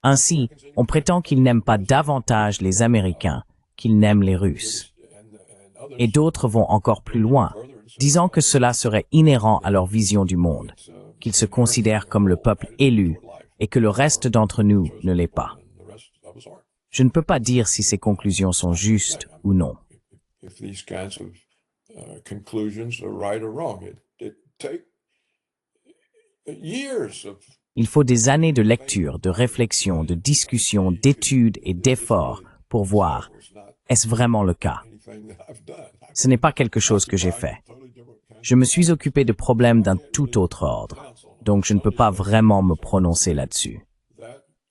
Ainsi, on prétend qu'ils n'aiment pas davantage les Américains qu'ils n'aiment les Russes. Et d'autres vont encore plus loin, disant que cela serait inhérent à leur vision du monde, qu'ils se considèrent comme le peuple élu et que le reste d'entre nous ne l'est pas. Je ne peux pas dire si ces conclusions sont justes ou non. If these kinds of conclusions are right or wrong, it take years of Il faut des années de lecture, de réflexion, de discussion, d'études et d'efforts pour voir, est-ce vraiment le cas? anything that I've done. Ce n'est pas quelque chose que j'ai fait. Je me suis occupé de problèmes d'un tout autre ordre, donc je ne peux pas vraiment me prononcer là-dessus.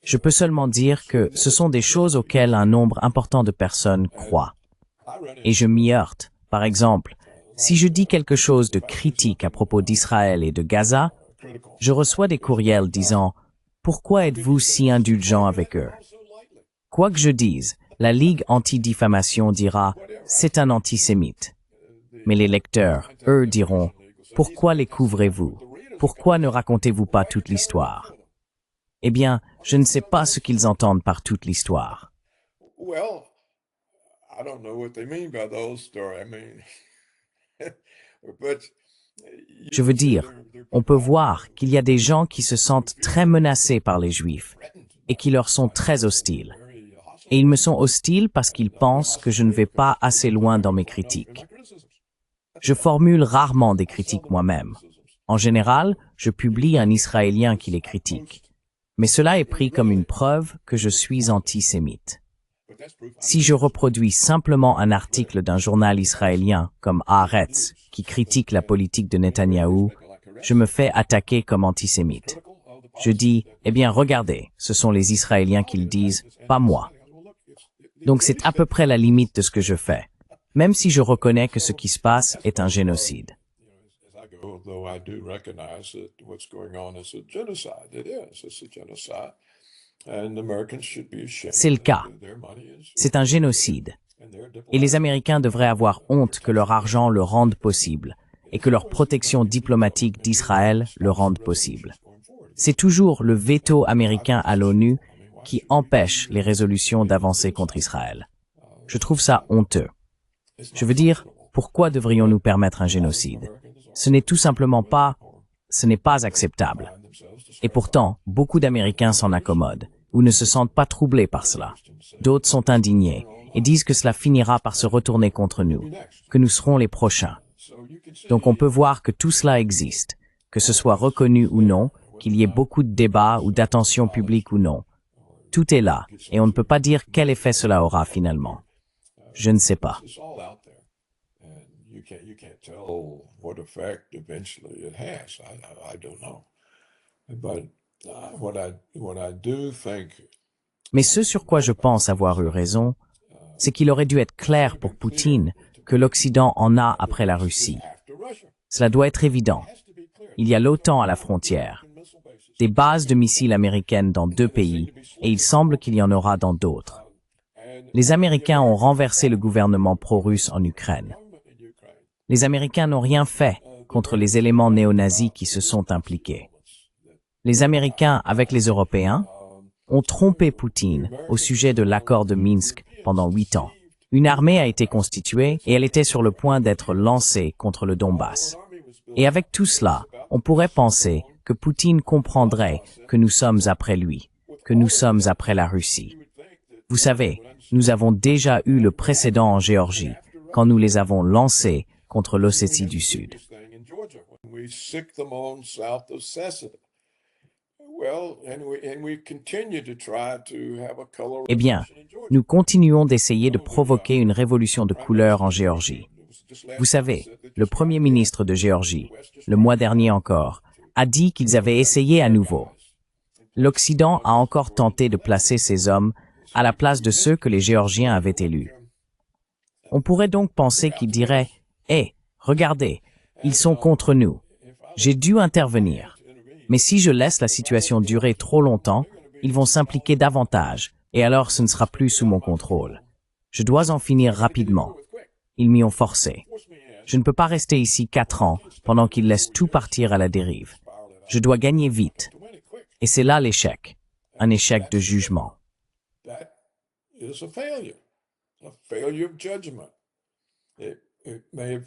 Je peux seulement dire que ce sont des choses auxquelles un nombre important de personnes croient. Et je m'y heurte. Par exemple, si je dis quelque chose de critique à propos d'Israël et de Gaza, je reçois des courriels disant « pourquoi êtes-vous si indulgent avec eux? Quoi que je dise, la Ligue anti-diffamation dira « c'est un antisémite ». Mais les lecteurs, eux, diront « pourquoi les couvrez-vous? Pourquoi ne racontez-vous pas toute l'histoire ?» Eh bien, je ne sais pas ce qu'ils entendent par toute l'histoire. Well, I don't know what they mean by the whole story. I mean, but Je veux dire, on peut voir qu'il y a des gens qui se sentent très menacés par les Juifs et qui leur sont très hostiles. Et ils me sont hostiles parce qu'ils pensent que je ne vais pas assez loin dans mes critiques. Je formule rarement des critiques moi-même. En général, je publie un Israélien qui les critique. Mais cela est pris comme une preuve que je suis antisémite. Si je reproduis simplement un article d'un journal israélien comme Haaretz qui critique la politique de Netanyahou, je me fais attaquer comme antisémite. Je dis, eh bien regardez, ce sont les Israéliens qui le disent, pas moi. Donc c'est à peu près la limite de ce que je fais, même si je reconnais que ce qui se passe est un génocide. though I do recognize that what's going on is a genocide. It is. It's a genocide. And Americans should be ashamed. C'est le cas. Their money is. C'est un génocide. And their Et les Américains devraient avoir honte que leur argent le rende possible et que leur protection diplomatique d'Israël le rende possible. C'est toujours le veto américain à l'ONU qui empêche les résolutions d'avancer contre Israël. Je trouve ça honteux. Je veux dire, pourquoi devrions-nous permettre un génocide? Ce n'est tout simplement pas, ce n'est pas acceptable. Et pourtant, beaucoup d'Américains s'en accommodent ou ne se sentent pas troublés par cela. D'autres sont indignés et disent que cela finira par se retourner contre nous, que nous serons les prochains. Donc on peut voir que tout cela existe, que ce soit reconnu ou non, qu'il y ait beaucoup de débats ou d'attention publique ou non. Tout est là, et on ne peut pas dire quel effet cela aura finalement. Je ne sais pas. It's all out there. And you can't tell what effect eventually it has. I don't know. But what I do think Mais ce sur quoi je pense avoir eu raison, c'est qu'il aurait dû être clair pour Poutine que l'Occident en a après la Russie. after Russia Cela doit être évident. has to be clear. Il y a l'OTAN à la frontière, Missile bases. des bases de missiles américaines dans 2 pays, et il semble qu'il y en aura dans d'autres. Les Américains ont renversé le gouvernement pro-russe en Ukraine. In Ukraine. Les Américains n'ont rien fait contre les éléments néo-nazis qui se sont impliqués. Les Américains, avec les Européens, ont trompé Poutine au sujet de l'accord de Minsk pendant 8 ans. Une armée a été constituée et elle était sur le point d'être lancée contre le Donbass. Et avec tout cela, on pourrait penser que Poutine comprendrait que nous sommes après lui, que nous sommes après la Russie. Vous savez, nous avons déjà eu le précédent en Géorgie, quand nous les avons lancés contre l'Ossétie du Sud. Thing in Georgia when we sicked them on south of Cessna. Well, and we continue to try to have a color Eh bien, revolution in Georgia. nous continuons d'essayer de provoquer une révolution de couleur en Géorgie. Vous savez, le Premier ministre de Géorgie, le mois dernier encore, a dit qu'ils avaient essayé à nouveau. L'Occident a encore tenté de placer ces hommes à la place de ceux que les Géorgiens avaient élus. On pourrait donc penser qu'ils diraient « Hé, regardez, ils sont contre nous. J'ai dû intervenir. Mais si je laisse la situation durer trop longtemps, ils vont s'impliquer davantage, et alors ce ne sera plus sous mon contrôle. Je dois en finir rapidement. Ils m'y ont forcé. Je ne peux pas rester ici 4 ans pendant qu'ils laissent tout partir à la dérive. Je dois gagner vite. Et c'est là l'échec. Un échec de jugement. That is a failure of judgment. It may have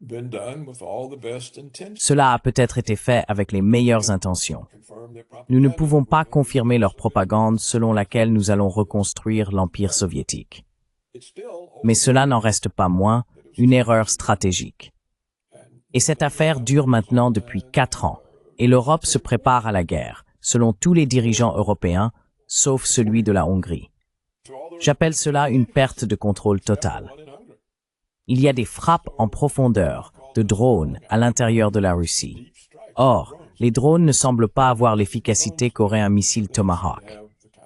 been done with all the best intentions. Cela a peut-être été fait avec les meilleures intentions. Confirm their Nous ne propaganda. pouvons pas confirmer leur propagande selon laquelle nous allons reconstruire l'Empire soviétique. It's still Mais cela n'en reste pas moins une erreur stratégique. Et cette affaire dure maintenant depuis 4 ans, et l'Europe se prépare à la guerre, selon tous les dirigeants européens, sauf celui de la Hongrie. J'appelle cela une perte de contrôle totale. Il y a des frappes en profondeur de drones à l'intérieur de la Russie. Or, les drones ne semblent pas avoir l'efficacité qu'aurait un missile Tomahawk.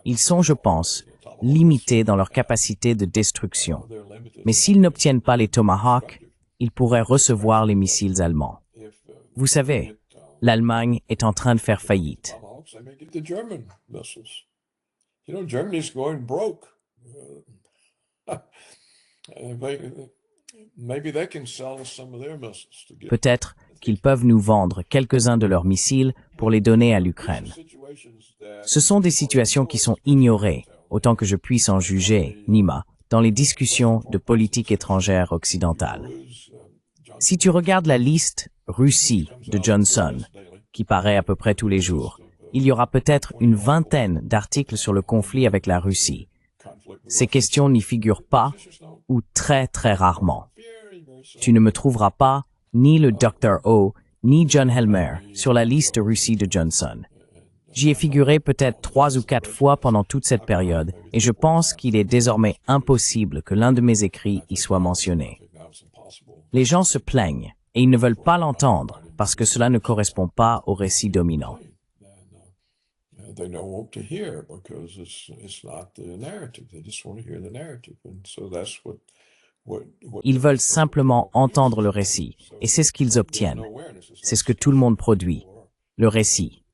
Ils sont, je pense, limités dans leur capacité de destruction. Mais s'ils n'obtiennent pas les Tomahawks, ils pourraient recevoir les missiles allemands. Vous savez, l'Allemagne est en train de faire faillite. they may get the German missiles. You know, Germany's going broke. Maybe they can sell us some of their missiles to get. Peut-être qu'ils peuvent nous vendre quelques-uns de leurs missiles pour les donner à l'Ukraine. Ce sont des situations qui sont ignorées, autant que je puisse en juger, Nima, dans les discussions de politique étrangère occidentale. Si tu regardes la liste Russie de Johnson, qui paraît à peu près tous les jours, il y aura peut-être une vingtaine d'articles sur le conflit avec la Russie. Ces questions n'y figurent pas, ou très très rarement. Tu ne me trouveras pas, ni le Dr. O, ni John Helmer, sur la liste Russie de Johnson. J'y ai figuré peut-être 3 ou 4 fois pendant toute cette période, et je pense qu'il est désormais impossible que l'un de mes écrits y soit mentionné. Les gens se plaignent, et ils ne veulent pas l'entendre, parce que cela ne correspond pas au récit dominant. They don't want to hear because it's not the narrative. They just want to hear the narrative, and so that's what Ils veulent simplement entendre le récit, et c'est ce qu'ils obtiennent. C'est ce que tout le monde produit, le récit.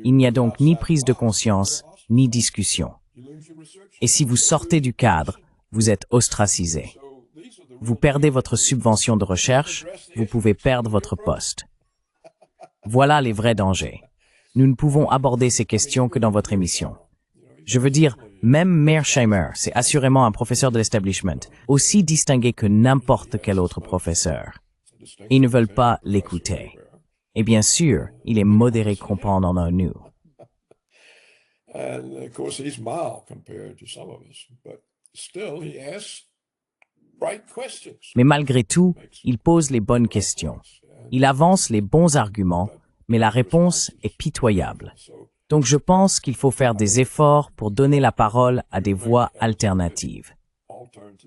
Il n'y a donc ni prise de conscience, ni discussion. Et si vous sortez du cadre, vous êtes ostracisé. Vous perdez votre subvention de recherche, vous pouvez perdre votre poste. Voilà les vrais dangers. Nous ne pouvons aborder ces questions que dans votre émission. Je veux dire, même Mearsheimer, c'est assurément un professeur de l'establishment, aussi distingué que n'importe quel autre professeur. Ils ne veulent pas l'écouter. Et bien sûr, il est modéré comprendre en nous. And of course, he's mild compared to some of us, but still, he asks right questions. Mais malgré tout, il pose les bonnes questions. Il avance les bons arguments, mais la réponse est pitoyable. Donc je pense qu'il faut faire des efforts pour donner la parole à des voix alternatives.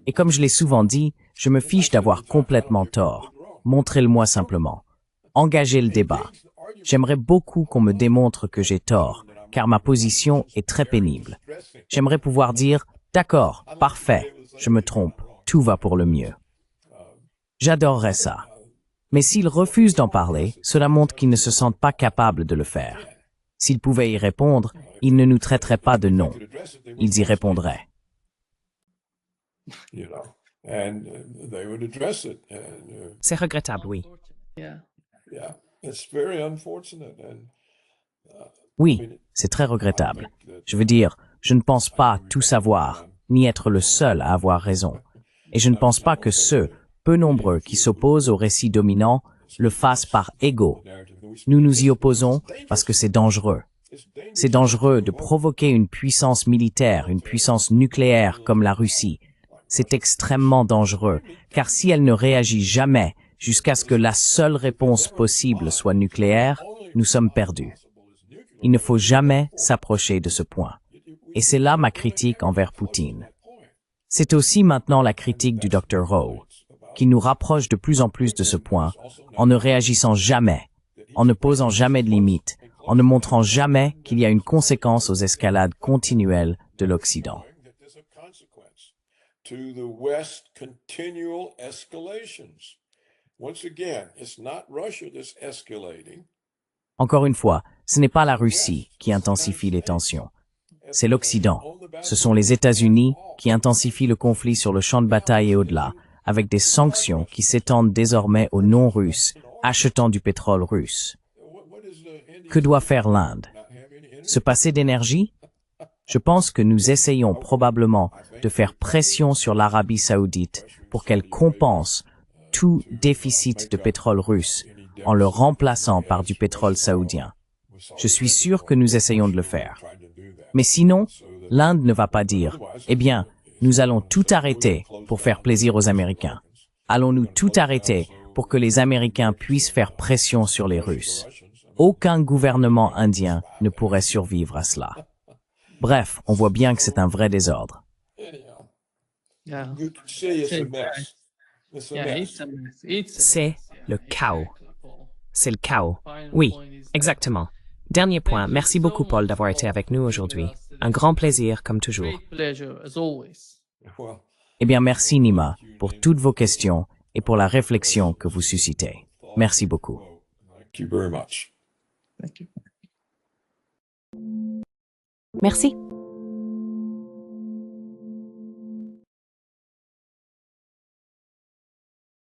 Et comme je l'ai souvent dit, je me fiche d'avoir complètement tort. Montrez-le-moi simplement. Engagez le débat. J'aimerais beaucoup qu'on me démontre que j'ai tort, car ma position est très pénible. J'aimerais pouvoir dire « D'accord, parfait, je me trompe, tout va pour le mieux ». J'adorerais ça. Mais s'ils refusent d'en parler, cela montre qu'ils ne se sentent pas capables de le faire. S'ils pouvaient y répondre, ils ne nous traiteraient pas de non. Ils y répondraient. C'est regrettable, oui. Oui, c'est très regrettable. Je veux dire, je ne pense pas tout savoir, ni être le seul à avoir raison. Et je ne pense pas que ceux, peu nombreux, qui s'opposent au récit dominant, le fassent par ego. Nous nous y opposons parce que c'est dangereux. C'est dangereux de provoquer une puissance militaire, une puissance nucléaire comme la Russie. C'est extrêmement dangereux, car si elle ne réagit jamais jusqu'à ce que la seule réponse possible soit nucléaire, nous sommes perdus. Il ne faut jamais s'approcher de ce point. Et c'est là ma critique envers Poutine. C'est aussi maintenant la critique du Dr. Ho, qui nous rapproche de plus en plus de ce point, en ne réagissant jamais, en ne posant jamais de limites, en ne montrant jamais qu'il y a une conséquence aux escalades continuelles de l'Occident. Encore une fois, ce n'est pas la Russie qui intensifie les tensions. C'est l'Occident. Ce sont les États-Unis qui intensifient le conflit sur le champ de bataille et au-delà, avec des sanctions qui s'étendent désormais aux non-Russes, achetant du pétrole russe. Que doit faire l'Inde? Se passer d'énergie? Je pense que nous essayons probablement de faire pression sur l'Arabie saoudite pour qu'elle compense tout déficit de pétrole russe en le remplaçant par du pétrole saoudien. Je suis sûr que nous essayons de le faire. Mais sinon, l'Inde ne va pas dire « Eh bien, nous allons tout arrêter pour faire plaisir aux Américains. Allons-nous tout arrêter pour que les Américains puissent faire pression sur les Russes? » Aucun gouvernement indien ne pourrait survivre à cela. Bref, on voit bien que c'est un vrai désordre. C'est le chaos. C'est le chaos. Oui, exactement. Dernier point. Merci beaucoup, Paul, d'avoir été avec nous aujourd'hui. Un grand plaisir, comme toujours. Eh bien, merci, Nima, pour toutes vos questions et pour la réflexion que vous suscitez. Merci beaucoup. Thank you very much. Thank you. Merci.